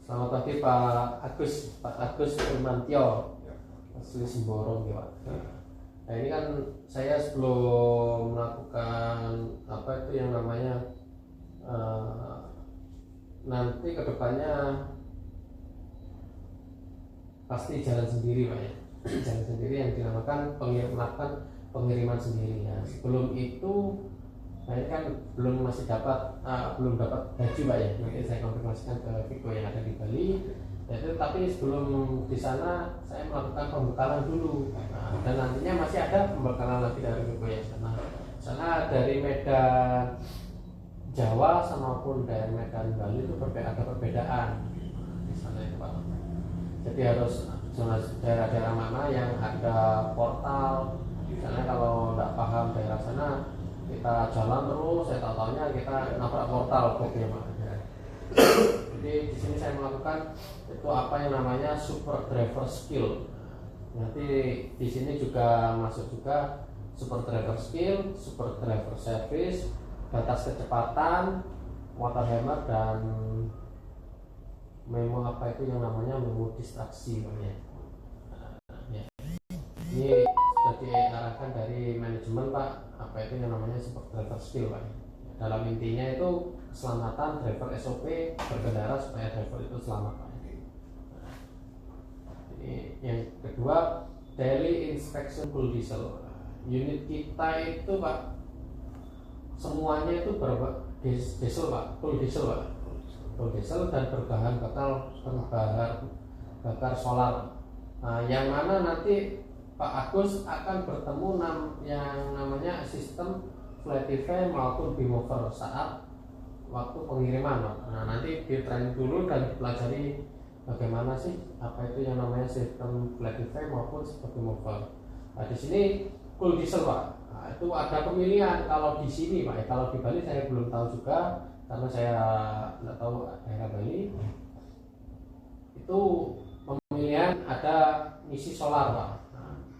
Selamat pagi Pak Agus Firmantio, asli Simborong ya Pak. Nah ini kan saya sebelum melakukan apa itu yang namanya nanti kedepannya pasti jalan sendiri Pak ya, jalan sendiri yang dinamakan pengiriman sendiri ya. Sebelum itu saya kan belum dapat gaji Pak ya, nanti saya konfirmasikan ke Viko yang ada di Bali. Yaitu, tapi sebelum di sana saya melakukan pembekalan dulu, dan nantinya masih ada pembekalan lagi dari Viko yang sana dari Medan Jawa maupun dari Medan Bali itu ada perbedaan di sana itu Pak. Jadi harus daerah-daerah mana yang ada portal. Misalnya kalau tidak paham daerah sana, kita jalan terus, saya tahu-tahunya kita nabrak portal pokoknya Pak. Jadi di sini saya melakukan itu apa yang namanya super driver skill. Nanti di sini juga masuk juga super driver skill, super driver service, batas kecepatan, water hammer, dan memo apa itu yang namanya memo distraksi Pak ya. Ini sudah diarahkan dari manajemen Pak, apa itu yang namanya super driver skill Pak. Dalam intinya itu keselamatan driver SOP berkendara supaya driver itu selamat Pak. Ini yang kedua, daily inspection full diesel. Unit kita itu Pak semuanya itu diesel Pak, full diesel Pak, full diesel dan berbahan bakar solar. Nah, yang mana nanti Pak Agus akan bertemu yang namanya sistem Flatify maupun Beamover saat waktu pengiriman. Nah, nanti di training dulu dan dipelajari bagaimana sih apa itu yang namanya sistem Flatify maupun sistem Beamover. Nah, di sini full diesel Pak. Nah, itu ada pemilihan kalau di sini Pak. Kalau di Bali saya belum tahu juga karena saya tidak tahu daerah Bali. Itu pemilihan ada ngisi solar Pak.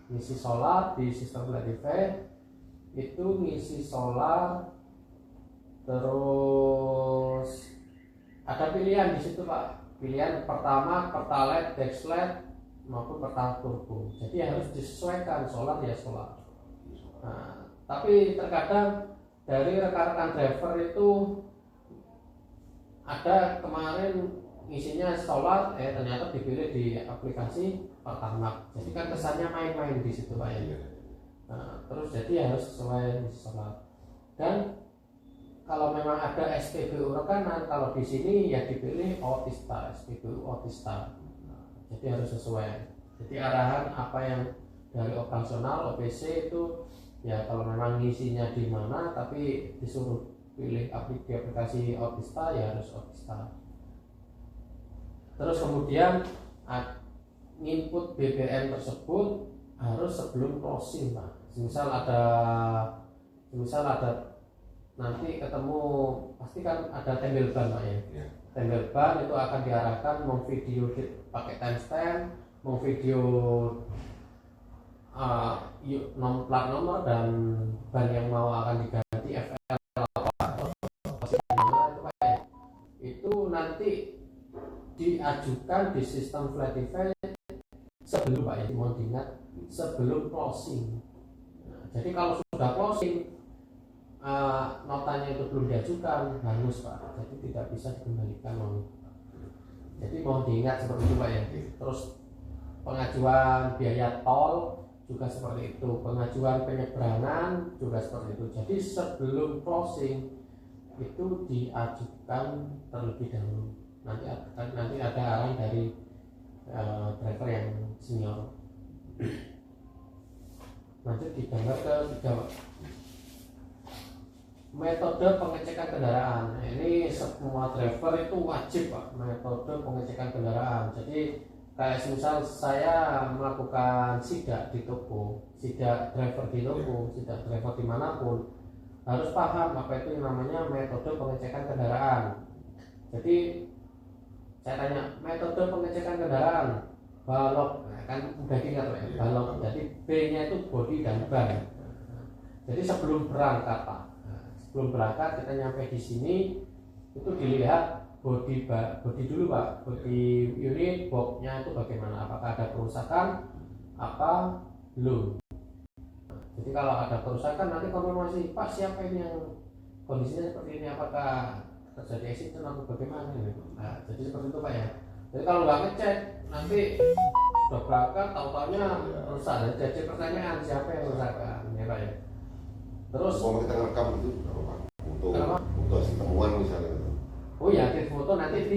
Ngisi solar di sistem Flatify itu ngisi solar, terus ada pilihan di situ Pak. Pilihan pertama Pertalite, Dexlite maupun Pertalite Turbo. Jadi harus disesuaikan, solar ya solar. Nah, tapi terkadang dari rekan-rekan driver itu ada kemarin ngisinya solar, ternyata dipilih di aplikasi Pertamax. Jadi kan kesannya main-main di situ Pak ya. Nah, terus jadi harus sesuai ngisi solar. Dan kalau memang ada SPBU rekanan, kalau di sini ya dipilih Otista, SPBU Otista. Nah, jadi harus sesuai. Jadi arahan apa yang dari operasional OPC itu ya kalau memang ngisinya di mana, tapi disuruh pilih aplikasi Otista ya harus Otista. Terus kemudian input BBM tersebut harus sebelum closing Pak. Misal ada nanti ketemu, pasti kan ada tembel ban Pak ya. Tembel ban itu akan diarahkan mau video pakai timestamp, mau video plat nomor dan ban yang mau akan diganti FL itu nanti diajukan di sistem Flatify sebelum Pak ya, mohon diingat sebelum closing. Nah, jadi kalau sudah closing notanya itu belum diajukan, hangus Pak, jadi tidak bisa dikembalikan uang. Jadi mohon diingat seperti itu Pak ya. Terus pengajuan biaya tol juga seperti itu, pengajuan penyeberangan juga seperti itu. Jadi sebelum closing itu diajukan terlebih dahulu. Nanti ada arahan dari driver yang senior. Lanjut di gambar ke-3 Pak. Metode pengecekan kendaraan. Nah, ini semua driver itu wajib Pak, metode pengecekan kendaraan. Jadi kayak misal saya melakukan sidak di toko, sidak driver di toko, sidak driver dimanapun, harus paham apa itu yang namanya metode pengecekan kendaraan. Jadi saya tanya, metode pengecekan kendaraan balok, nah, kan udah diingat ya, balok. Jadi B-nya itu bodi dan ban. Jadi sebelum berangkat Pak, sebelum berangkat kita nyampe di sini itu dilihat bodi dulu Pak, bodi unit boxnya itu bagaimana, apakah ada kerusakan apa belum. Jadi kalau ada kerusakan nanti konfirmasi, Pak siapa ini yang kondisinya seperti ini, apakah terjadi accident atau bagaimana gitu. Nah, jadi seperti itu Pak ya. Jadi kalau nggak ngecek nanti sudah berangkat tahu-taunya rusak, dan jadi pertanyaan siapa yang merusakkan ya Pak ya. Terus kalau kita rekam itu Pak untuk temuan misalnya. Oh ya, di foto nanti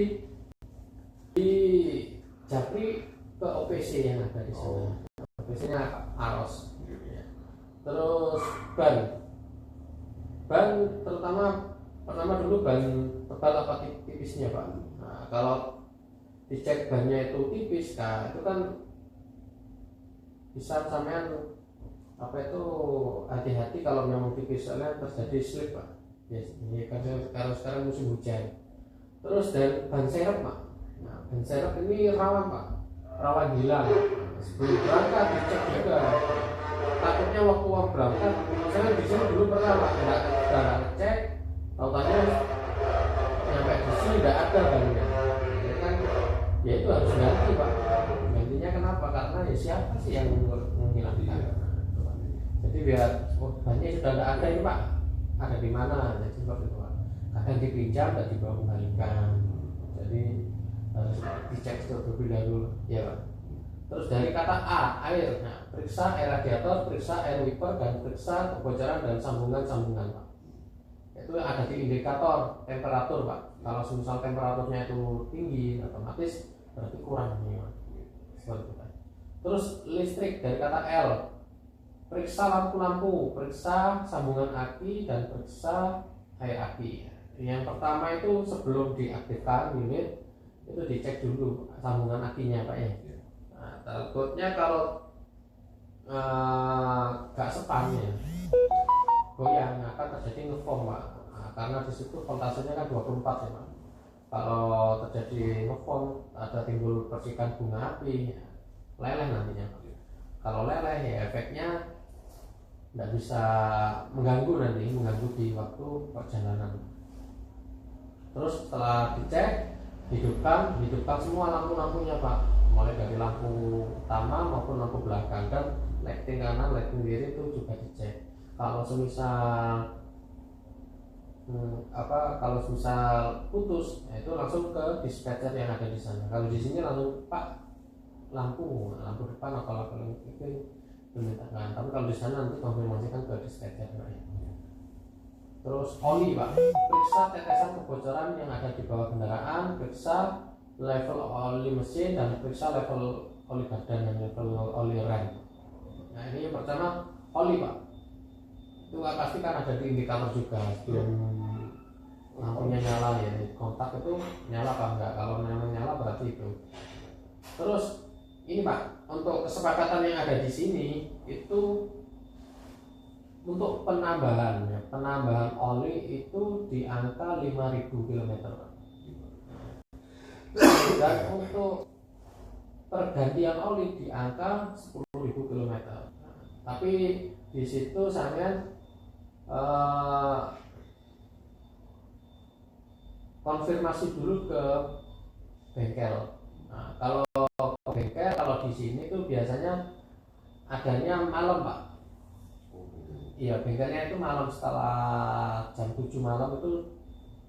di japri ke OPC yang ada di sana. OPC-nya Aros. Terus ban terutama pertama dulu ban tebal apa tipisnya Pak. Nah, kalau dicek bannya itu tipis, nah itu kan bisa sampean apa itu hati-hati kalau memang tipis, soalnya terjadi slip Pak. Yes, ini karena sekarang musim hujan. Terus dan ban serep Pak. Nah, ban serep ini rawan Pak, rawan hilang. Sebelum berangkat dicek juga. Takutnya waktu berangkat, misalnya di sini dulu pernah Pak, nggak ngecek, tahu-tahu nyampe di sini nggak ada bannya. Ya kan, ya itu harus ganti Pak. Gantinya kenapa? Karena ya siapa sih yang menghilangkan? Jadi biar bannya sudah nggak ada ini Pak, ada di mana? Jadi seperti itu Pak. Kadang dipinjam dan dibawa kembalikan. Jadi harus dicek terlebih dahulu, ya Pak. Terus dari kata A, air, nah, periksa air radiator, periksa air wiper, dan periksa kebocoran dan sambungan-sambungan Pak. Itu ada di indikator temperatur Pak. Kalau misal temperaturnya itu tinggi, otomatis berarti kurang nih Pak. Seperti itu Pak. Terus listrik dari kata L, periksa lampu-lampu, periksa sambungan aki, dan periksa air aki. Yang pertama itu sebelum diaktifkan unit itu dicek dulu sambungan akinya Pak ya. Nah, takutnya kalau gak sepannya goyang akan terjadi ngefoam Pak. Nah, karena di situ voltasenya kan 24 ya Pak. Kalau terjadi ngefoam ada timbul percikan bunga api, leleh nantinya Pak. Kalau leleh ya efeknya tidak bisa mengganggu di waktu perjalanan. Terus setelah dicek, hidupkan semua lampu-lampunya Pak, mulai dari lampu utama maupun lampu belakang, dan lighting kanan, lighting kiri itu juga dicek. Kalau semisal kalau semisal putus, itu langsung ke dispatcher yang ada di sana. Kalau di sini langsung Pak lampu depan atau lampu itu dimintakan. Tapi kalau di sana nanti konfirmasikan ke dispatcher Pak. Terus oli Pak, periksa tetesan kebocoran yang ada di bawah kendaraan, periksa level oli mesin, dan periksa level oli badan dan level oli rem. Nah ini yang pertama oli Pak, itu pasti kan ada di indikator juga sebelum lampunya nyala ya, kontak itu nyala apa enggak. Kalau memang nyala berarti itu. Terus ini Pak, untuk kesepakatan yang ada di sini itu untuk penambahan oli itu di angka 5.000 km Pak. Dan untuk pergantian oli di angka 10.000 km. Tapi di situ saya konfirmasi dulu ke bengkel. Nah, kalau bengkel, kalau di sini tuh biasanya adanya malam Pak. Iya, bengkelnya itu malam, setelah jam 7 malam itu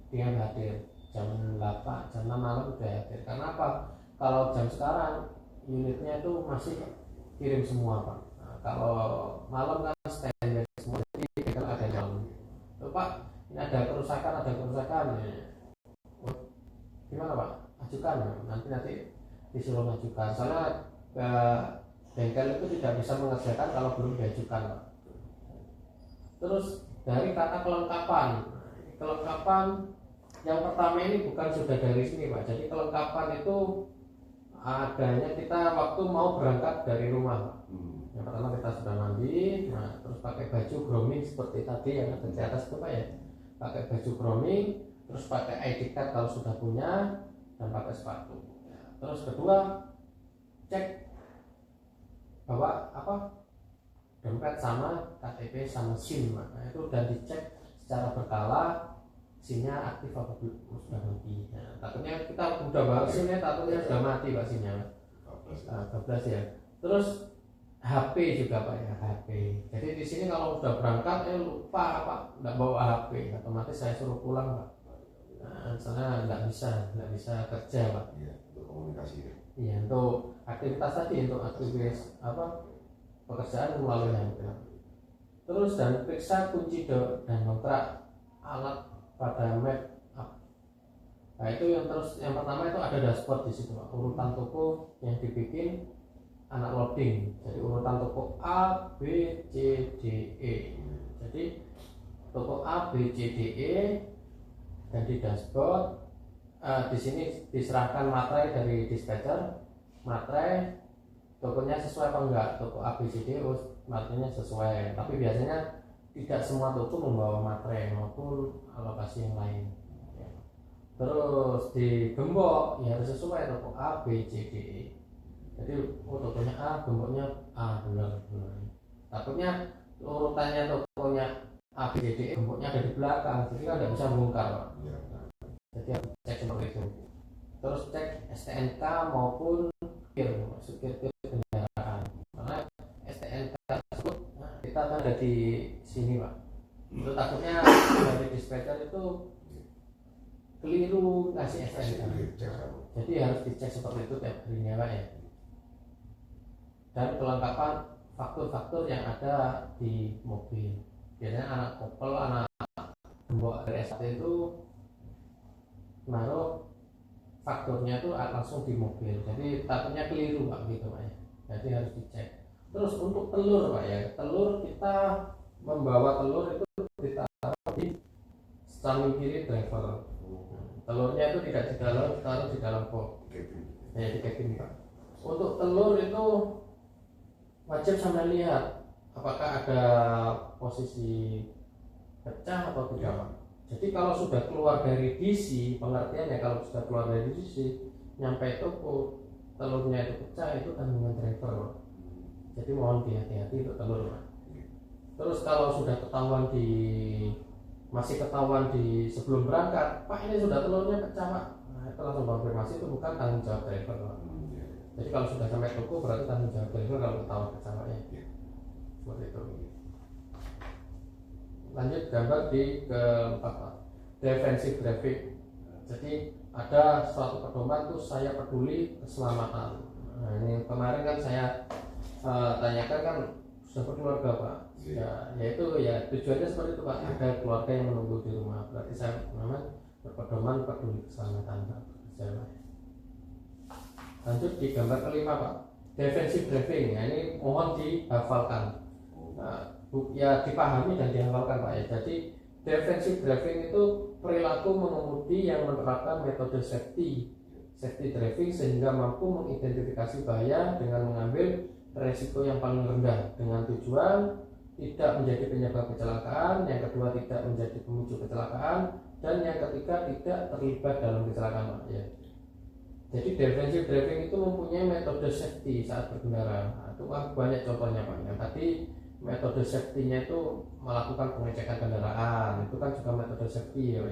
dia hadir. Jam 8, jam 6 malam udah hadir. Karena apa? Kalau jam sekarang unitnya itu masih kirim semua Pak. Nah, kalau malam kan standby semua, jadi bengkel ada yang malam. Tuh Pak, ini ada kerusakan ya. Gimana Pak? Ajukan ya. Nanti disuruh mengajukan. Soalnya bengkel itu tidak bisa mengerjakan kalau belum diajukan Pak. Terus dari kata kelengkapan yang pertama ini bukan sudah dari sini Pak. Jadi kelengkapan itu adanya kita waktu mau berangkat dari rumah Pak. Yang pertama kita sudah mandi, nah terus pakai baju grooming seperti tadi yang ada di atas itu Pak ya. Pakai baju grooming, terus pakai ID card kalau sudah punya, dan pakai sepatu. Terus kedua, cek bawa dompet sama KTP sama SIM. Nah itu udah dicek secara berkala SIM-nya aktif apa belum, sudah mati. Nah, takutnya kita udah bawa SIM-nya, takutnya sudah mati Pak SIM-nya. 12 ya. Terus HP juga Pak ya, HP. Jadi di sini kalau udah berangkat lupa Pak nggak bawa HP, otomatis saya suruh pulang Pak. Nah, sana nggak bisa kerja Pak. Iya, untuk komunikasi. Iya, untuk aktivitas tadi, untuk aktivitas pekerjaan melalui HP. Terus dan periksa kunci dan kontrak alat pada map up. Nah itu yang pertama itu ada dashboard di situ Pak. Urutan toko yang dibikin anak loading. Jadi urutan toko A, B, C, D, E. Jadi toko A, B, C, D, E dan di dashboard di sini diserahkan materai dari dispatcher, materai tokonya sesuai apa enggak, toko A, B, C, D, materainya sesuai. Tapi biasanya tidak semua toko membawa materai maupun alokasi yang lain. Terus di gembok ya harus sesuai toko A, B, C, D, E. Jadi tokonya A, gemboknya A, benar. Takutnya urutannya tokonya A, B, C, D, E, gemboknya ada di belakang, jadi kan tidak bisa bongkar Pak. Jadi harus cek seperti itu. Terus cek STNK maupun supir kendaraan. Karena STNK tersebut kita kan ada di sini Pak. Itu takutnya dari dispatcher itu keliru kasih STNK. Jadi harus dicek seperti itu tiap harinya Pak ya. Dan kelengkapan faktur-faktur yang ada di mobil. Biasanya anak kopel, anak gembok dari ST itu naruh fakturnya itu langsung di mobil. Jadi takutnya keliru Pak gitu Pak ya. Jadi harus dicek. Terus untuk telur Pak ya, telur kita membawa telur itu ditaruh di samping kiri driver. Telurnya itu tidak ditaruh di dalam box. Ya di cabin Pak. Untuk telur itu wajib sampai lihat apakah ada posisi pecah atau tidak Pak. Jadi kalau sudah keluar dari DC, pengertiannya kalau sudah keluar dari DC nyampe toko telurnya itu pecah, itu tanggungan driver Pak. Jadi mohon hati-hati untuk telur Pak. Terus kalau sudah masih ketahuan di sebelum berangkat, Pak ini sudah telurnya pecah Pak, nah itu langsung konfirmasi, itu bukan tanggung jawab driver Pak. Jadi kalau sudah sampai toko berarti tanggung jawab driver kalau ketahuan pecah Pak ya. Seperti itu. Lanjut gambar di keempat Pak, defensive driving. Jadi ada suatu pedoman tuh saya peduli keselamatan. Nah ini kemarin kan saya tanyakan kan sudah berkeluarga Pak. Ya, yaitu ya tujuannya seperti itu Pak, ada keluarga yang menunggu di rumah. Berarti saya berpedoman peduli keselamatan Pak. Lanjut di gambar kelima Pak, defensive driving. Ya, ini mohon dihafalkan. Ya dipahami dan dihafalkan Pak ya. Jadi defensive driving itu perilaku mengemudi yang menerapkan metode safety driving sehingga mampu mengidentifikasi bahaya dengan mengambil resiko yang paling rendah dengan tujuan tidak menjadi penyebab kecelakaan, yang kedua tidak menjadi pemicu kecelakaan, dan yang ketiga tidak terlibat dalam kecelakaan Pak ya. Jadi defensive driving itu mempunyai metode safety saat berkendara. Nah, itu banyak contohnya Pak. Yang tadi metode safety-nya itu melakukan pengecekan kendaraan, itu kan juga metode safety ya.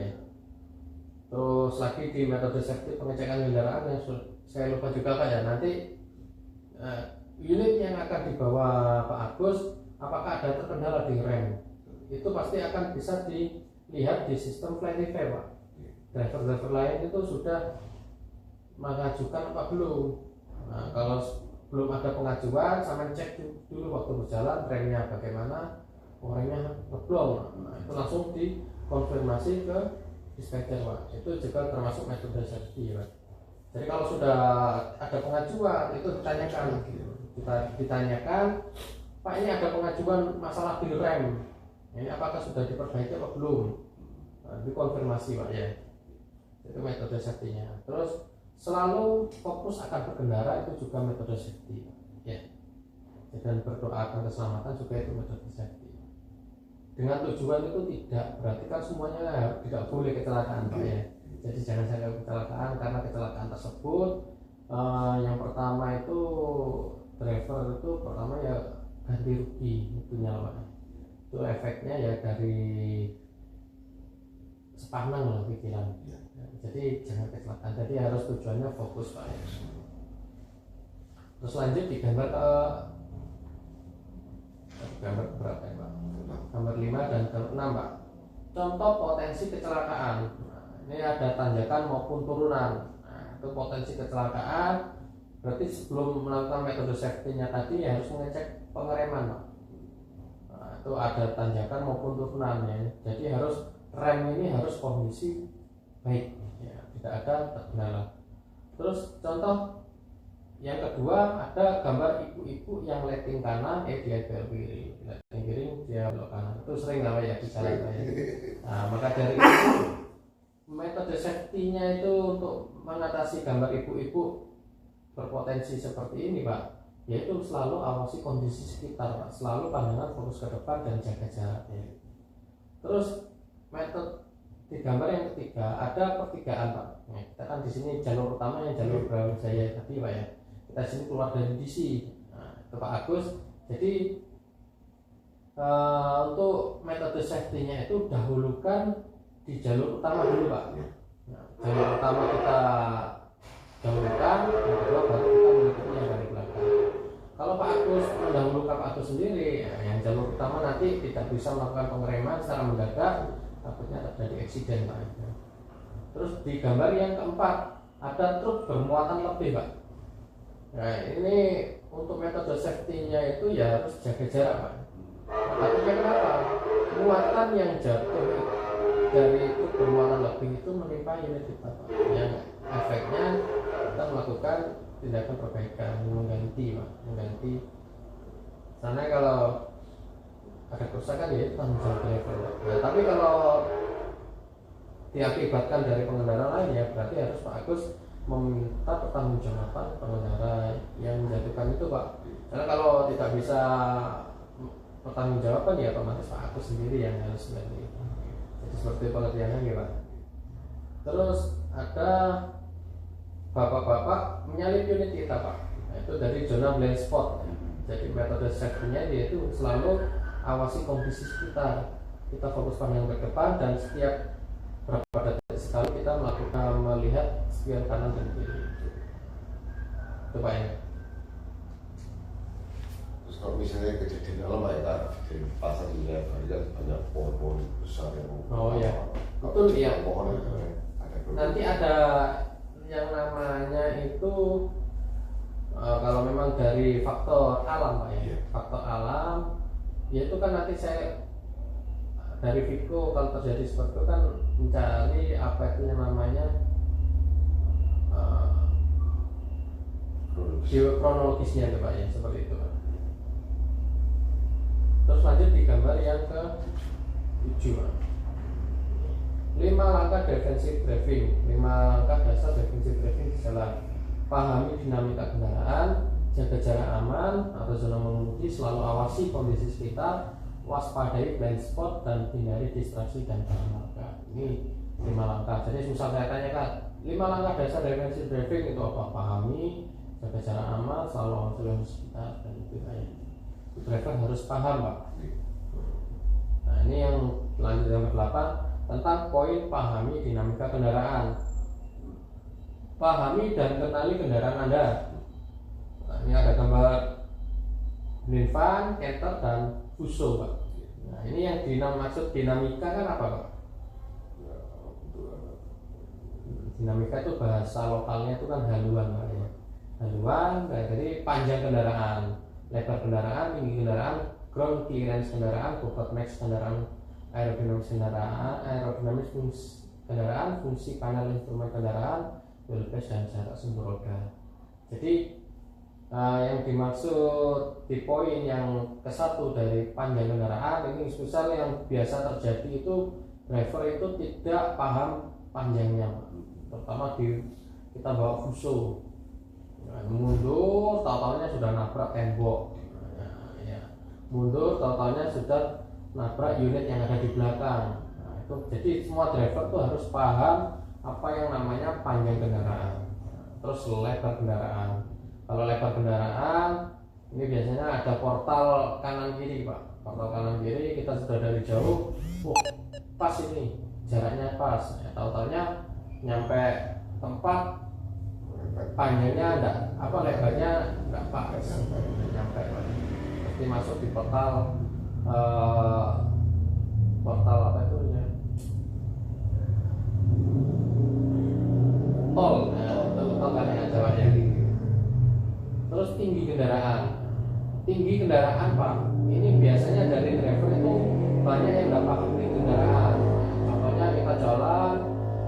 Terus lagi di metode safety pengecekan kendaraan yang saya lupa juga Pak ya, nanti unit yang akan dibawa Pak Agus apakah ada terkendala di rem, itu pasti akan bisa dilihat di sistem Flyify Pak. Driver lain itu sudah mengajukan apa belum. Nah kalau belum ada pengajuan, sama cek dulu waktu berjalan remnya bagaimana, remnya ngeblong. Nah itu langsung dikonfirmasi ke dispatcher Pak. Itu juga termasuk metode safety Pak. Jadi kalau sudah ada pengajuan itu ditanyakan, Pak ini ada pengajuan masalah di rem, ini apakah sudah diperbaiki atau belum? Nah, dikonfirmasi Pak ya. Itu metode safety-nya. Terus selalu fokus akan berkendara itu juga metode safety ya. Dan berdoa akan keselamatan juga itu metode safety. Dengan tujuan itu tidak berarti kan semuanya tidak boleh kecelakaan Pak ya. Jadi jangan sampai kecelakaan, karena kecelakaan tersebut yang pertama itu driver itu pertama ya ganti rugi itunya Pak. Itu efeknya ya dari 10 sepaneng lah pikiran. Ya. Jadi jangan kecelakaan. Jadi harus tujuannya fokus Pak. Terus lanjut di gambar gambar berapa ya Pak? Gambar 5 dan gambar 6 Pak. Contoh potensi kecelakaan. Nah, ini ada tanjakan maupun turunan. Nah, itu potensi kecelakaan. Berarti sebelum melakukan metode safety-nya tadi ya harus mengecek pengereman Pak. Nah, itu ada tanjakan maupun turunannya. Jadi harus rem ini harus kondisi baik, ya, tidak ada terkendala. Terus contoh yang kedua ada gambar ibu-ibu yang lighting kanan, dia belok kiri, lighting kiri dia belok kanan. Itu sering lah ya di jalan saya. Nah, maka dari itu metode safety-nya itu untuk mengatasi gambar ibu-ibu berpotensi seperti ini Pak, yaitu selalu awasi kondisi sekitar Pak, selalu pandangan fokus ke depan dan jaga jarak ya. Terus metode di gambar yang ketiga ada pertigaan Pak. Nah, kita kan di sini jalur utama yang jalur Brawijaya tadi Pak ya. Kita sini keluar dari DC. Nah, itu Pak Agus. Jadi untuk metode safety-nya itu dahulukan di jalur utama dulu Pak. Nah, jalur utama kita dahulukan, yang kedua baru kita mengikuti yang dari belakang. Kalau Pak Agus mendahulukan Pak Agus sendiri, ya, yang jalur utama nanti tidak bisa melakukan pengereman secara mendadak, takutnya terjadi eksiden Pak. Terus di gambar yang keempat ada truk bermuatan lebih Pak. Nah ini untuk metode safety-nya itu ya harus jaga jarak Pak. Artinya kenapa? Muatan yang jatuh dari truk bermuatan lebih itu menimpa unit kita Pak. Yang efeknya kita melakukan tindakan perbaikan, mengganti Pak, mengganti. Karena kalau ada kerusakan ya tanggung jawab driver Pak. Nah, tapi kalau diakibatkan dari pengendara lain ya berarti harus Pak Agus meminta pertanggungjawaban pengendara yang menjatuhkan itu Pak. Karena kalau tidak bisa pertanggungjawaban ya otomatis Pak Agus sendiri yang harus mengganti. Jadi seperti pengertiannya ya Pak. Terus ada bapak-bapak menyalip unit kita Pak. Nah, itu dari zona blind spot. Jadi metode safety-nya yaitu selalu awasi kondisi sekitar. Kita fokus pandang ke depan dan setiap berapa detik sekali kita melakukan melihat spion kanan dan kiri. Itu Pak ya. Terus kalau misalnya kejadian alam Pak ya, di pasar juga banyak pohon-pohon besar yang betul ya. Pohon Nanti ada yang namanya itu kalau memang dari faktor alam Pak ya, faktor alam yaitu kan nanti saya dari Viko kalau terjadi seperti itu kan mencari apa itu yang namanya kronologisnya Pak ya, seperti itu Pak. Terus lanjut di gambar yang ke 7 Pak. 5 langkah defensive driving, 5 langkah dasar defensive driving di jalan. Pahami dinamika kendaraan, jaga jarak aman atau zona mengemudi, selalu awasi kondisi sekitar, waspadai blind spot dan hindari distraksi dan marka. Ini 5 langkah. Jadi susah saya tanyakan 5 langkah dasar defensive driving itu apa? Pahami, jaga jarak aman, selalu awasi kondisi sekitar dan itu kayak driver harus paham Pak. Nah ini yang lanjut yang ke-8 tentang poin pahami dinamika kendaraan. Pahami dan kenali kendaraan Anda. Nah, ini ada gambar minivan, canter dan fuso Pak. Nah ini yang maksud dinamika kan apa Pak? Dinamika itu bahasa lokalnya itu kan haluan Pak ya. Haluan jadi panjang kendaraan, lebar kendaraan, tinggi kendaraan, ground clearance kendaraan, bobot max kendaraan, aerodinamis kendaraan, aerodinamis fungsi kendaraan, fungsi panel instrumen kendaraan, wheelbase dan jarak sumber roda. Jadi yang dimaksud di poin yang ke-1 dari panjang kendaraan ini misal yang biasa terjadi itu driver itu tidak paham panjangnya, terutama kita bawa fuso mundur tahu-tahunya sudah nabrak tembok ya. Mundur tahu-tahunya sudah nabrak unit yang ada di belakang. Nah, itu jadi semua driver tuh harus paham apa yang namanya panjang kendaraan, terus lebar kendaraan. Kalau lebar kendaraan ini biasanya ada portal kanan kiri Pak. Portal kanan kiri kita sudah dari jauh, pas ini jaraknya pas, tahu-taunya nyampe tempat panjangnya enggak apa lebarnya enggak pas, nyampe pasti masuk di portal portal apa itu ya, tol, tol kan ya jalannya. Terus tinggi kendaraan Pak, ini biasanya dari driver itu banyak yang nggak paham tinggi kendaraan. Contohnya kita jalan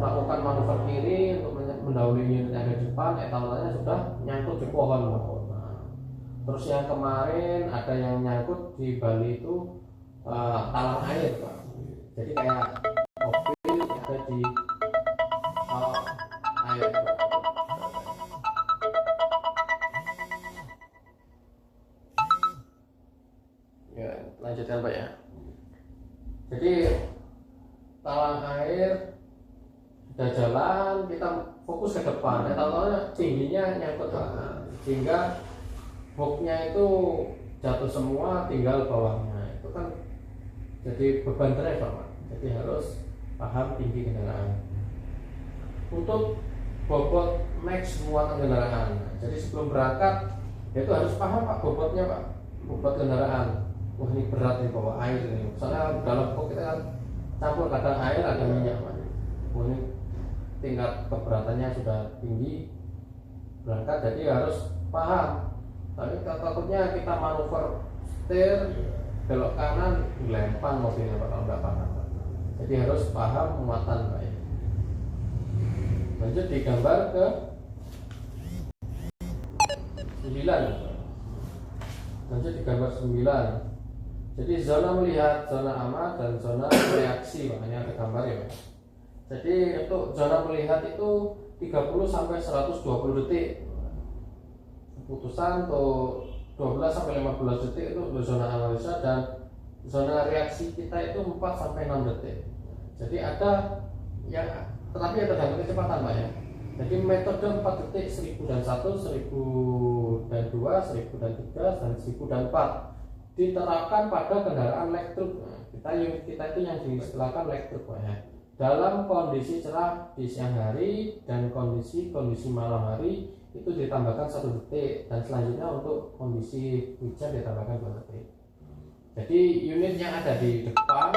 melakukan manuver kiri untuk mendahului unit yang ada di depan, tahu-taunya sudah nyangkut di pohon. Terus yang kemarin ada yang nyangkut di Bali itu talang air Pak. Jadi kayak mobil ada di air. Ya, lanjutkan Pak ya. Jadi talang air sudah jalan, kita fokus ke depan, tahu-tahu tingginya nyangkut Pak, sehingga boxnya itu jatuh semua, tinggal bawahnya. Itu kan jadi beban driver Pak. Jadi harus paham tinggi kendaraan. Untuk bobot max muatan kendaraan, jadi sebelum berangkat itu harus paham Pak bobotnya Pak, bobot kendaraan. Wah ini berat nih bawa air ini. Soalnya dalam box kita kan campur kadang air ada minyak Pak. Wah ini tingkat keberatannya sudah tinggi, berangkat jadi harus paham. Tapi takutnya kita manuver setir belok kanan lempang mobilnya Pak kalau nggak paham. Jadi harus paham muatan Pak. Lanjut di gambar ke 9. Lanjut di gambar 9. Jadi zona melihat, zona aman, dan zona reaksi Pak. Ini ada gambar ya Pak. Jadi untuk zona melihat itu 30 sampai 120 detik. Keputusan untuk 12 sampai 15 detik itu untuk zona analisa, dan zona reaksi kita itu 4 sampai 6 detik. Jadi ada yang tetapi ada dalam kecepatan Pak ya. Jadi metode 4 detik, 1000 dan 1, 1000 dan 2, 1000 dan 3, dan 1000 dan 4 diterapkan pada kendaraan light truck. Unit kita itu yang diistilahkan light truck Pak ya. Dalam kondisi cerah di siang hari dan kondisi malam hari itu ditambahkan 1 detik, dan selanjutnya untuk kondisi hujan ditambahkan 2 detik. Jadi unit yang ada di depan